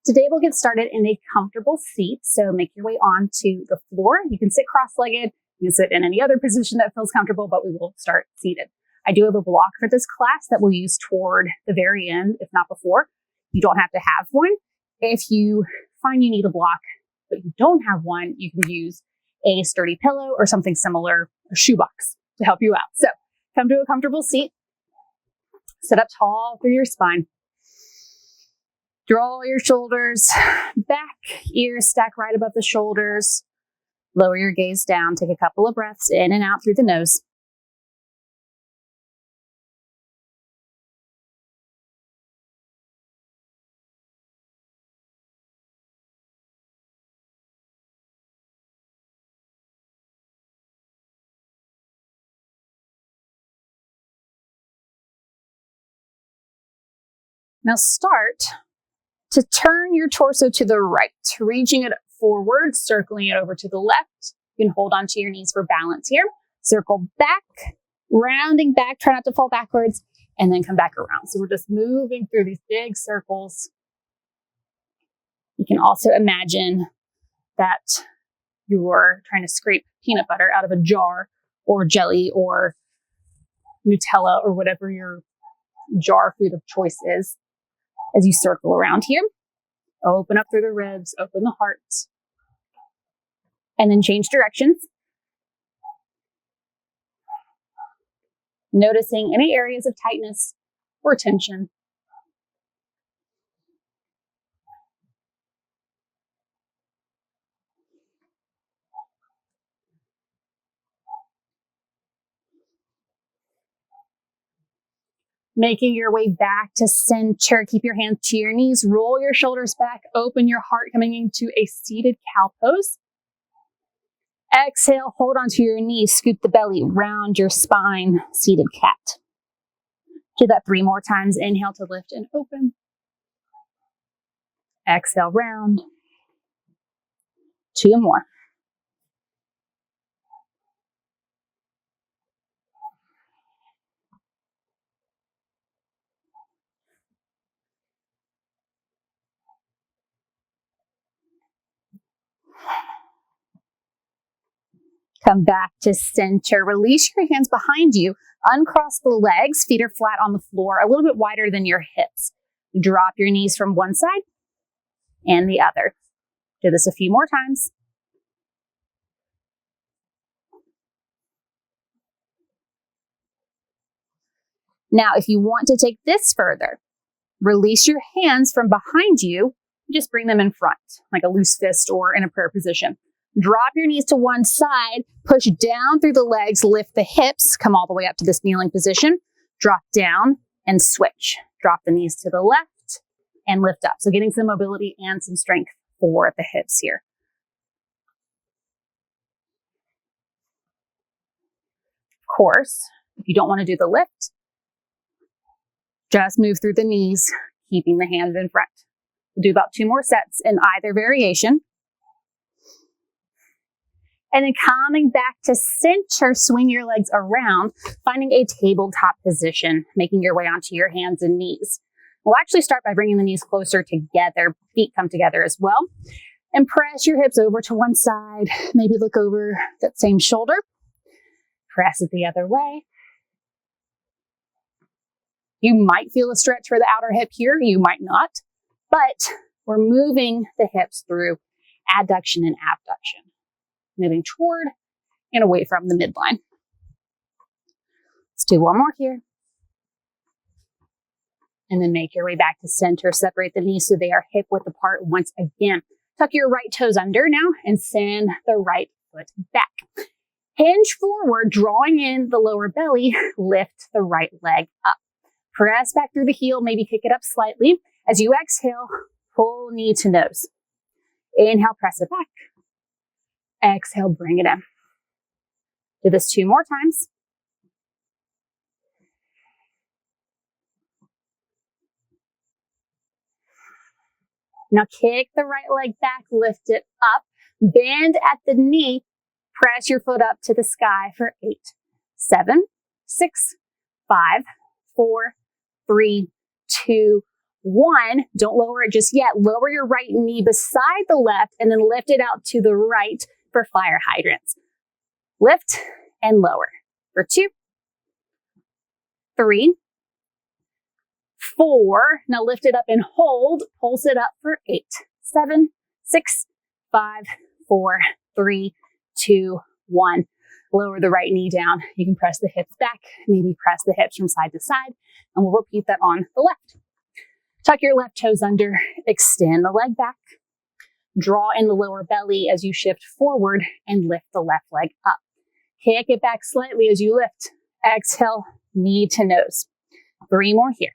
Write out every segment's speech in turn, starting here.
Today we'll get started in a comfortable seat, so make your way onto the floor. You can sit cross-legged, you can sit in any other position that feels comfortable, but we will start seated. I do have a block for this class that we'll use toward the very end, if not before. You don't have to have one. If you find you need a block, but you don't have one, you can use a sturdy pillow or something similar, a shoebox, to help you out. So come to a comfortable seat, sit up tall through your spine. Draw your shoulders back, ears stack right above the shoulders. Lower your gaze down. Take a couple of breaths in and out through the nose. Now start to turn your torso to the right, reaching it forward, circling it over to the left. You can hold onto your knees for balance here. Circle back, rounding back, try not to fall backwards, and then come back around. So we're just moving through these big circles. You can also imagine that you're trying to scrape peanut butter out of a jar, or jelly, or Nutella, or whatever your jar food of choice is. As you circle around here, open up through the ribs, open the heart, and then change directions. Noticing any areas of tightness or tension. Making your way back to center. Keep your hands to your knees. Roll your shoulders back. Open your heart, coming into a seated cow pose. Exhale, hold onto your knees. Scoop the belly, round your spine. Seated cat. Do that 3 more times. Inhale to lift and open. Exhale, round. 2 more. Come back to center. Release your hands behind you. Uncross the legs. Feet are flat on the floor, a little bit wider than your hips. Drop your knees from one side and the other. Do this a few more times. Now, if you want to take this further, release your hands from behind you. Just bring them in front, like a loose fist or in a prayer position. Drop your knees to one side, push down through the legs, lift the hips, come all the way up to this kneeling position, drop down and switch. Drop the knees to the left and lift up. So getting some mobility and some strength for the hips here. Of course, if you don't want to do the lift, just move through the knees, keeping the hands in front. We'll do about 2 more sets in either variation. And then coming back to center, swing your legs around, finding a tabletop position, making your way onto your hands and knees. We'll actually start by bringing the knees closer together, feet come together as well. And press your hips over to one side, maybe look over that same shoulder. Press it the other way. You might feel a stretch for the outer hip here, you might not, but we're moving the hips through adduction and abduction. Moving toward and away from the midline. Let's do 1 more here. And then make your way back to center. Separate the knees so they are hip width apart once again. Tuck your right toes under now and send the right foot back. Hinge forward, drawing in the lower belly. Lift the right leg up. Press back through the heel, maybe kick it up slightly. As you exhale, pull knee to nose. Inhale, press it back. Exhale, bring it in. Do this 2 more times. Now kick the right leg back, lift it up, bend at the knee, press your foot up to the sky for 8, 7, 6, 5, 4, 3, 2, 1, don't lower it just yet. Lower your right knee beside the left and then lift it out to the right for fire hydrants. Lift and lower for 2, 3, 4. Now lift it up and hold. Pulse it up for 8, 7, 6, 5, 4, 3, 2, 1. Lower the right knee down. You can press the hips back, maybe press the hips from side to side, and we'll repeat that on the left. Tuck your left toes under, extend the leg back. Draw in the lower belly as you shift forward and lift the left leg up. Kick it back slightly as you lift. Exhale, knee to nose. 3 more here.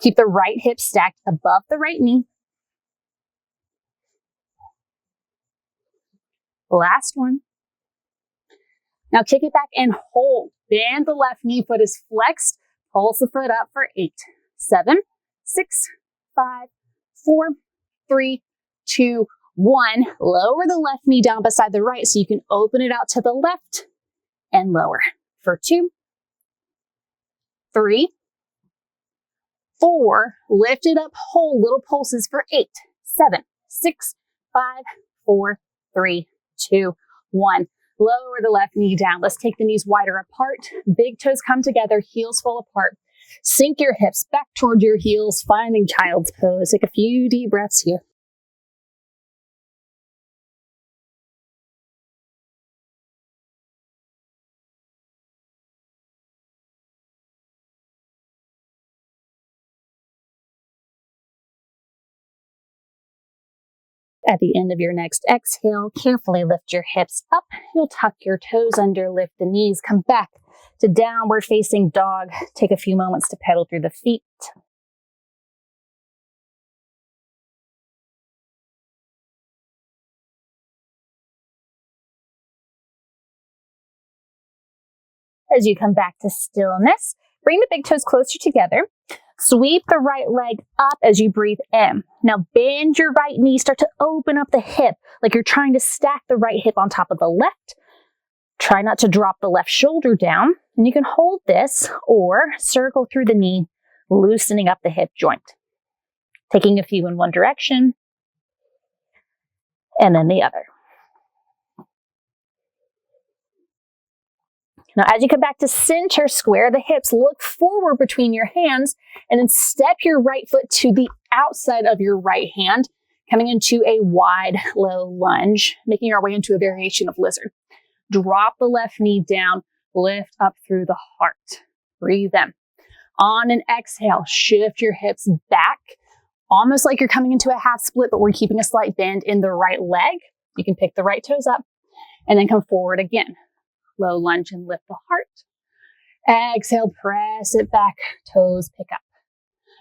Keep the right hip stacked above the right knee. Last one. Now kick it back and hold. Bend the left knee, foot is flexed. Pulse the foot up for 8, 7, 6, 5, 4, 3, 2, 1. Lower the left knee down beside the right so you can open it out to the left and lower for 2, 3, 4. Lift it up, hold little pulses for 8, 7, 6, 5, 4, 3, 2, 1. Lower the left knee down. Let's take the knees wider apart. Big toes come together, heels fall apart. Sink your hips back toward your heels, finding child's pose. Take a few deep breaths here. At the end of your next exhale, carefully lift your hips up. You'll tuck your toes under, lift the knees, come back to downward facing dog. Take a few moments to pedal through the feet. As you come back to stillness, bring the big toes closer together. Sweep the right leg up as you breathe in. Now bend your right knee, start to open up the hip like you're trying to stack the right hip on top of the left. Try not to drop the left shoulder down, and you can hold this or circle through the knee, loosening up the hip joint. Taking a few in one direction and then the other. Now, as you come back to center, square the hips, look forward between your hands, and then step your right foot to the outside of your right hand, coming into a wide, low lunge, making our way into a variation of lizard. Drop the left knee down, lift up through the heart. Breathe in. On an exhale, shift your hips back, almost like you're coming into a half split, but we're keeping a slight bend in the right leg. You can pick the right toes up and then come forward again. Low lunge and lift the heart. Exhale, press it back, toes pick up.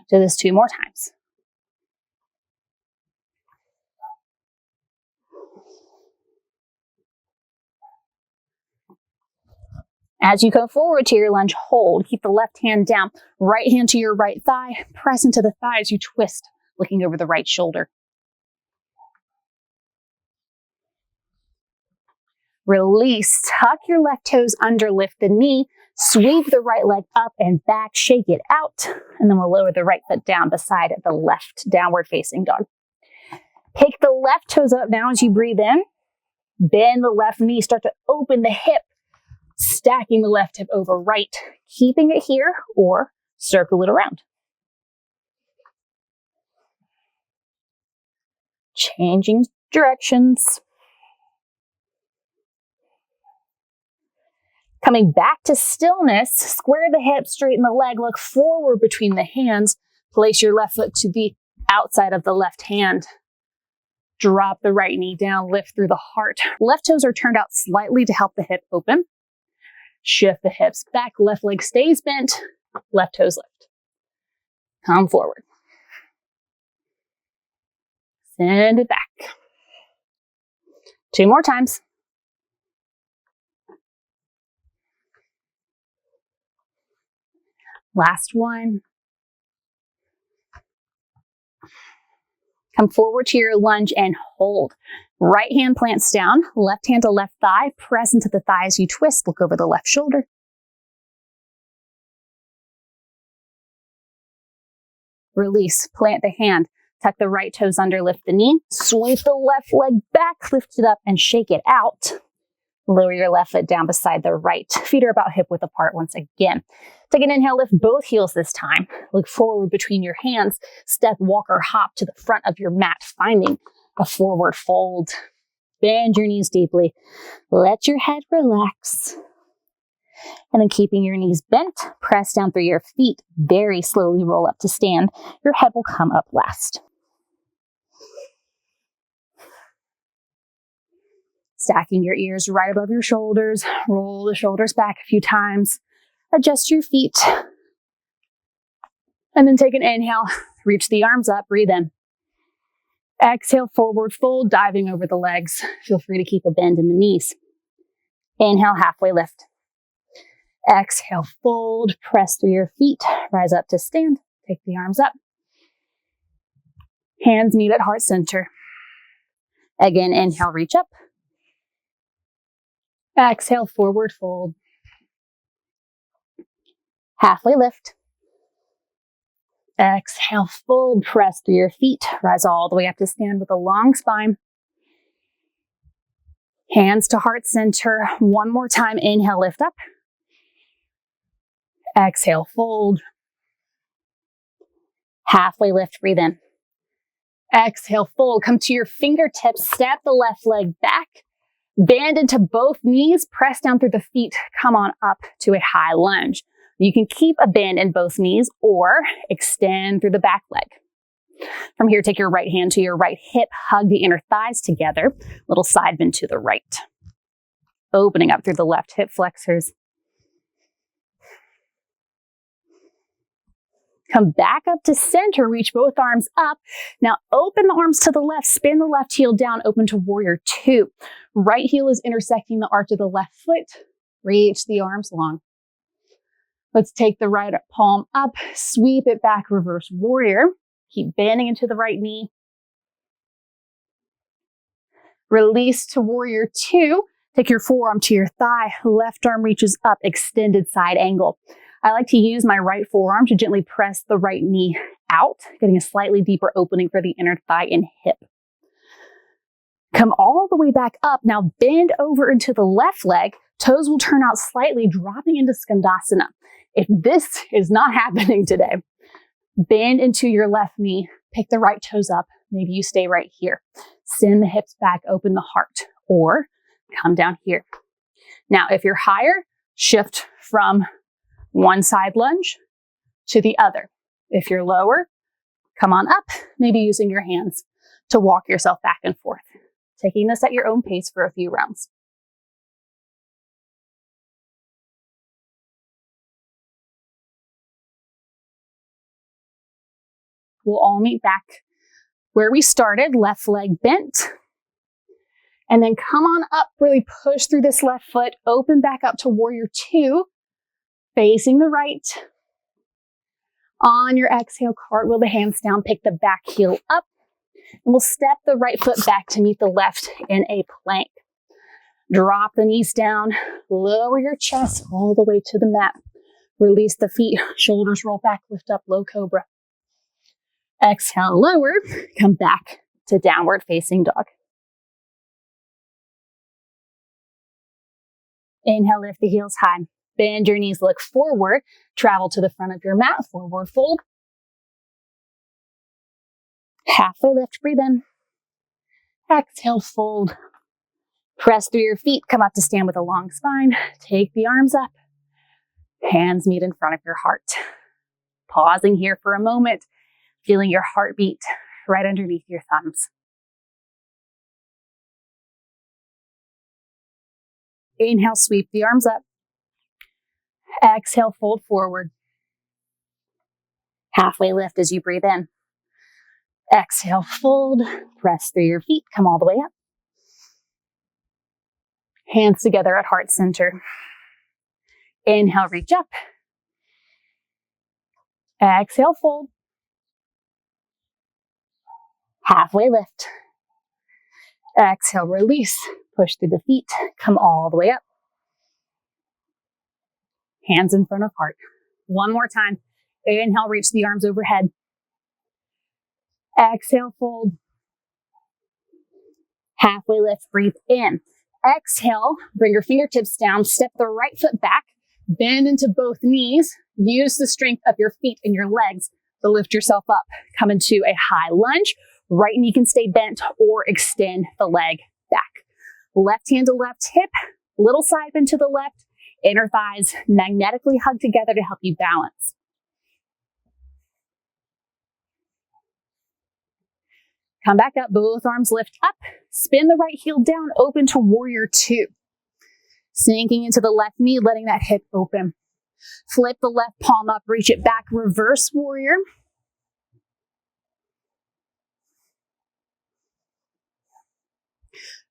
Do this 2 more times. As you come forward to your lunge, hold. Keep the left hand down, right hand to your right thigh. Press into the thigh as you twist, looking over the right shoulder. Release. Tuck your left toes under, lift the knee, sweep the right leg up and back, shake it out, and then we'll lower the right foot down beside the left, downward facing dog. Pick the left toes up now as you breathe in. Bend the left knee, start to open the hip, stacking the left hip over right, keeping it here or circle it around. Changing directions. Coming back to stillness, square the hips, straighten the leg, look forward between the hands. Place your left foot to the outside of the left hand. Drop the right knee down, lift through the heart. Left toes are turned out slightly to help the hip open. Shift the hips back, left leg stays bent, left toes lift. Come forward. Send it back. 2 more times. Last one. Come forward to your lunge and hold. Right hand plants down, left hand to left thigh, press into the thigh as you twist, look over the left shoulder. Release, plant the hand, tuck the right toes under, lift the knee, sweep the left leg back, lift it up and shake it out. Lower your left foot down beside the right. Feet are about hip width apart once again. Take an inhale, lift both heels this time. Look forward between your hands. Step, walk, or hop to the front of your mat, finding a forward fold. Bend your knees deeply. Let your head relax. And then keeping your knees bent, press down through your feet. Very slowly roll up to stand. Your head will come up last. Stacking your ears right above your shoulders. Roll the shoulders back a few times. Adjust your feet. And then take an inhale. Reach the arms up. Breathe in. Exhale, forward fold, diving over the legs. Feel free to keep a bend in the knees. Inhale, halfway lift. Exhale, fold, press through your feet. Rise up to stand. Take the arms up. Hands meet at heart center. Again, inhale, reach up. Exhale, forward fold. Halfway lift. Exhale, fold, press through your feet. Rise all the way up to stand with a long spine. Hands to heart center. One more time. Inhale, lift up. Exhale, fold. Halfway lift, breathe in. Exhale, fold. Come to your fingertips. Step the left leg back. Bend into both knees. Press down through the feet. Come on up to a high lunge. You can keep a bend in both knees or extend through the back leg. From here, take your right hand to your right hip. Hug the inner thighs together. Little side bend to the right. Opening up through the left hip flexors. Come back up to center, reach both arms up. Now open the arms to the left, spin the left heel down, open to warrior two. Right heel is intersecting the arch of the left foot. Reach the arms long. Let's take the right palm up, sweep it back, reverse warrior. Keep bending into the right knee. Release to warrior two. Take your forearm to your thigh, left arm reaches up, extended side angle. I like to use my right forearm to gently press the right knee out, getting a slightly deeper opening for the inner thigh and hip. Come all the way back up. Now bend over into the left leg. Toes will turn out slightly, dropping into Skandasana. If this is not happening today, bend into your left knee, pick the right toes up. Maybe you stay right here. Send the hips back, open the heart, or come down here. Now, if you're higher, shift from one side lunge to the other. If you're lower, come on up, maybe using your hands to walk yourself back and forth. Taking this at your own pace for a few rounds. We'll all meet back where we started, left leg bent. And then come on up, really push through this left foot, open back up to warrior two, facing the right. On your exhale, cartwheel the hands down, pick the back heel up, and we'll step the right foot back to meet the left in a plank. Drop the knees down, lower your chest all the way to the mat. Release the feet, shoulders roll back, lift up, low cobra. Exhale, lower, come back to downward facing dog. Inhale, lift the heels high. Bend your knees, look forward. Travel to the front of your mat, forward fold. Halfway lift, breathe in. Exhale, fold. Press through your feet, come up to stand with a long spine. Take the arms up. Hands meet in front of your heart. Pausing here for a moment. Feeling your heartbeat right underneath your thumbs. Inhale, sweep the arms up. Exhale, fold forward. Halfway lift as you breathe in. Exhale, fold. Press through your feet. Come all the way up. Hands together at heart center. Inhale, reach up. Exhale, fold. Halfway lift. Exhale, release. Push through the feet. Come all the way up. Hands in front of heart. One more time. Inhale, reach the arms overhead. Exhale, fold. Halfway lift, breathe in. Exhale, bring your fingertips down, step the right foot back, bend into both knees, use the strength of your feet and your legs to lift yourself up. Come into a high lunge. Right knee can stay bent or extend the leg back. Left hand to left hip, little side bend to the left, inner thighs magnetically hug together to help you balance. Come back up, both arms lift up, spin the right heel down, open to warrior two. Sinking into the left knee, letting that hip open. Flip the left palm up, reach it back, reverse warrior.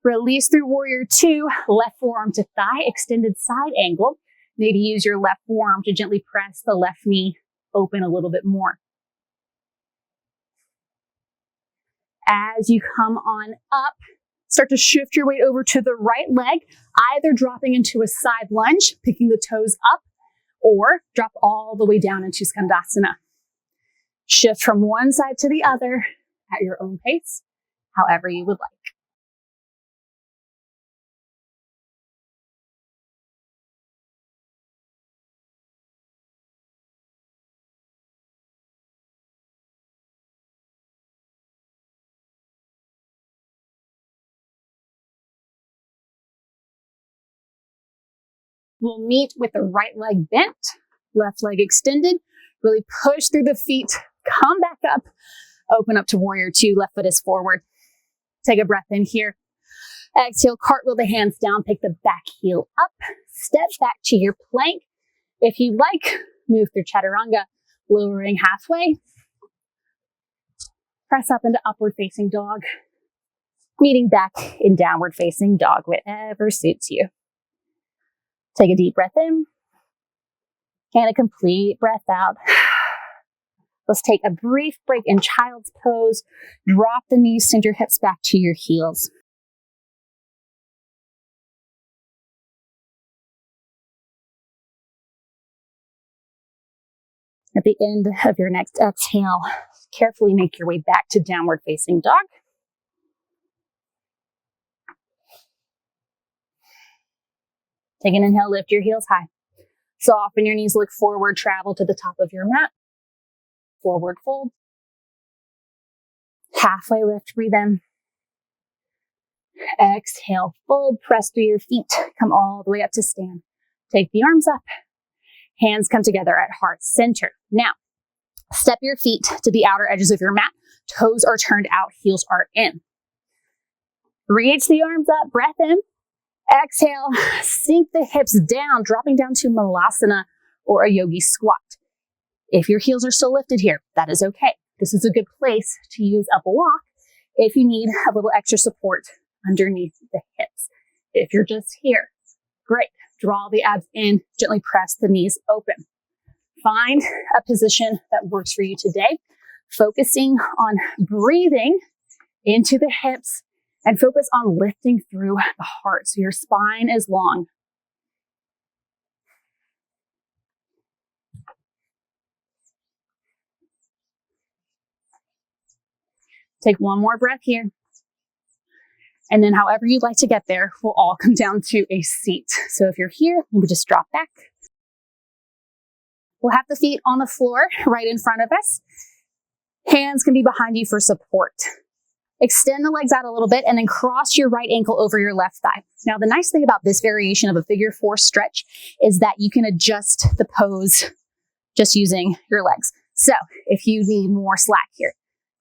Release through warrior two, left forearm to thigh, extended side angle. Maybe use your left forearm to gently press the left knee open a little bit more. As you come on up, start to shift your weight over to the right leg, either dropping into a side lunge, picking the toes up, or drop all the way down into Skandasana. Shift from one side to the other at your own pace, however you would like. We'll meet with the right leg bent, left leg extended. Really push through the feet, come back up, open up to warrior two, left foot is forward. Take a breath in here. Exhale, cartwheel the hands down, pick the back heel up, step back to your plank. If you like, move through chaturanga, lowering halfway. Press up into upward facing dog, meeting back in downward facing dog, whatever suits you. Take a deep breath in and a complete breath out. Let's take a brief break in child's pose. Drop the knees, send your hips back to your heels. At the end of your next exhale, carefully make your way back to downward facing dog. Take an inhale, lift your heels high. Soften your knees, look forward, travel to the top of your mat. Forward fold. Halfway lift, breathe in. Exhale, fold, press through your feet. Come all the way up to stand. Take the arms up. Hands come together at heart center. Now, step your feet to the outer edges of your mat. Toes are turned out, heels are in. Reach the arms up, breath in. Exhale, sink the hips down, dropping down to Malasana or a Yogi squat. If your heels are still lifted here, that is okay. This is a good place to use a block if you need a little extra support underneath the hips. If you're just here, great. Draw the abs in, gently press the knees open. Find a position that works for you today, focusing on breathing into the hips and focus on lifting through the heart so your spine is long. Take one more breath here. And then however you'd like to get there, we'll all come down to a seat. So if you're here, you can just drop back. We'll have the feet on the floor right in front of us. Hands can be behind you for support. Extend the legs out a little bit and then cross your right ankle over your left thigh. Now, the nice thing about this variation of a figure four stretch is that you can adjust the pose just using your legs. So if you need more slack here,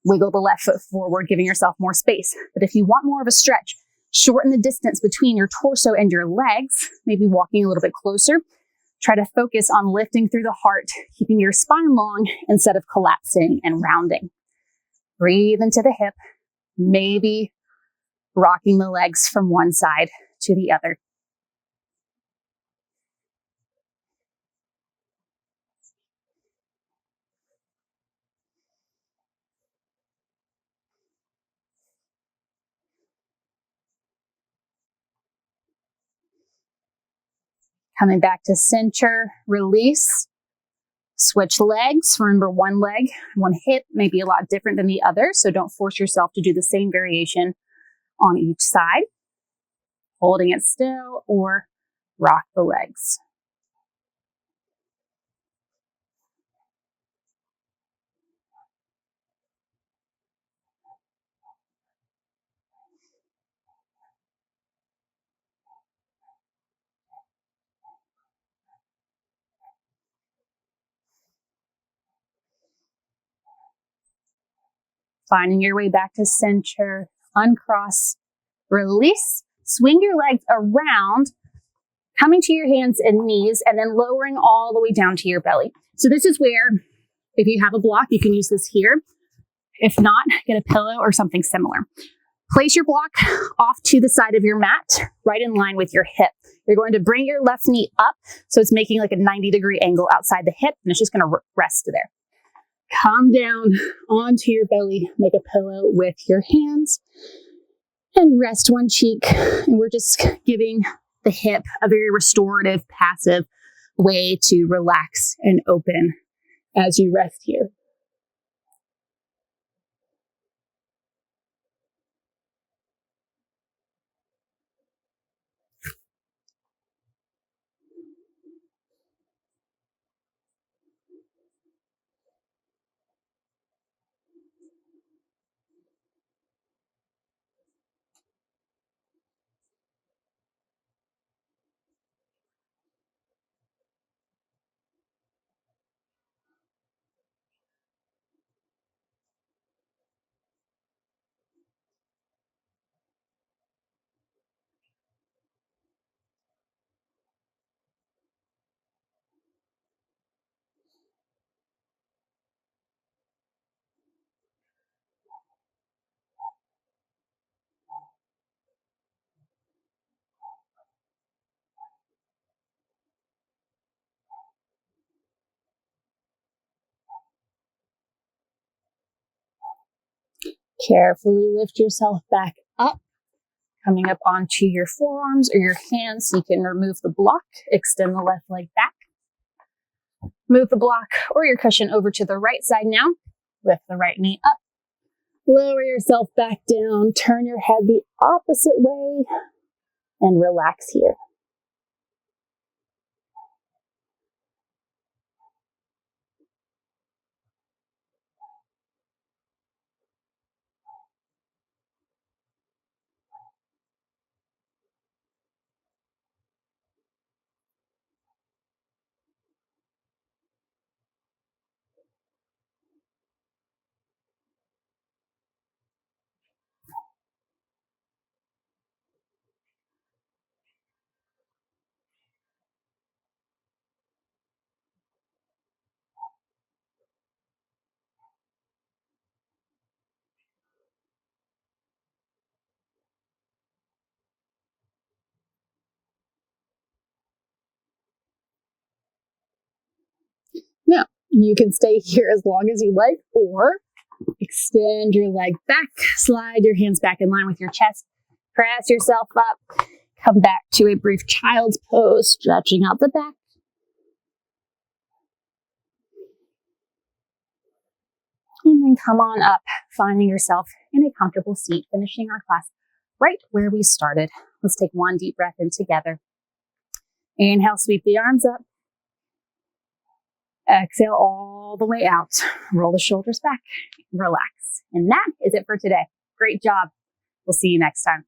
wiggle the left foot forward, giving yourself more space. But if you want more of a stretch, shorten the distance between your torso and your legs, maybe walking a little bit closer. Try to focus on lifting through the heart, keeping your spine long instead of collapsing and rounding. Breathe into the hip, maybe rocking the legs from one side to the other. Coming back to center, release. Switch legs. Remember, one leg, one hip may be a lot different than the other, so don't force yourself to do the same variation on each side. Holding it still or rock the legs. Finding your way back to center, uncross, release, swing your legs around, coming to your hands and knees, and then lowering all the way down to your belly. So this is where, if you have a block, you can use this here. If not, get a pillow or something similar. Place your block off to the side of your mat, right in line with your hip. You're going to bring your left knee up, so it's making like a 90-degree angle outside the hip, and it's just going to rest there. Come down onto your belly, make a pillow with your hands, and rest one cheek. And we're just giving the hip a very restorative, passive way to relax and open as you rest here. Carefully lift yourself back up, coming up onto your forearms or your hands so you can remove the block. Extend the left leg back. Move the block or your cushion over to the right side now. Lift the right knee up. Lower yourself back down. Turn your head the opposite way and relax here. Now, you can stay here as long as you like, or extend your leg back, slide your hands back in line with your chest, press yourself up, come back to a brief child's pose, stretching out the back. And then come on up, finding yourself in a comfortable seat, finishing our class right where we started. Let's take one deep breath in together. Inhale, sweep the arms up. Exhale all the way out. Roll the shoulders back. Relax. And that is it for today. Great job. We'll see you next time.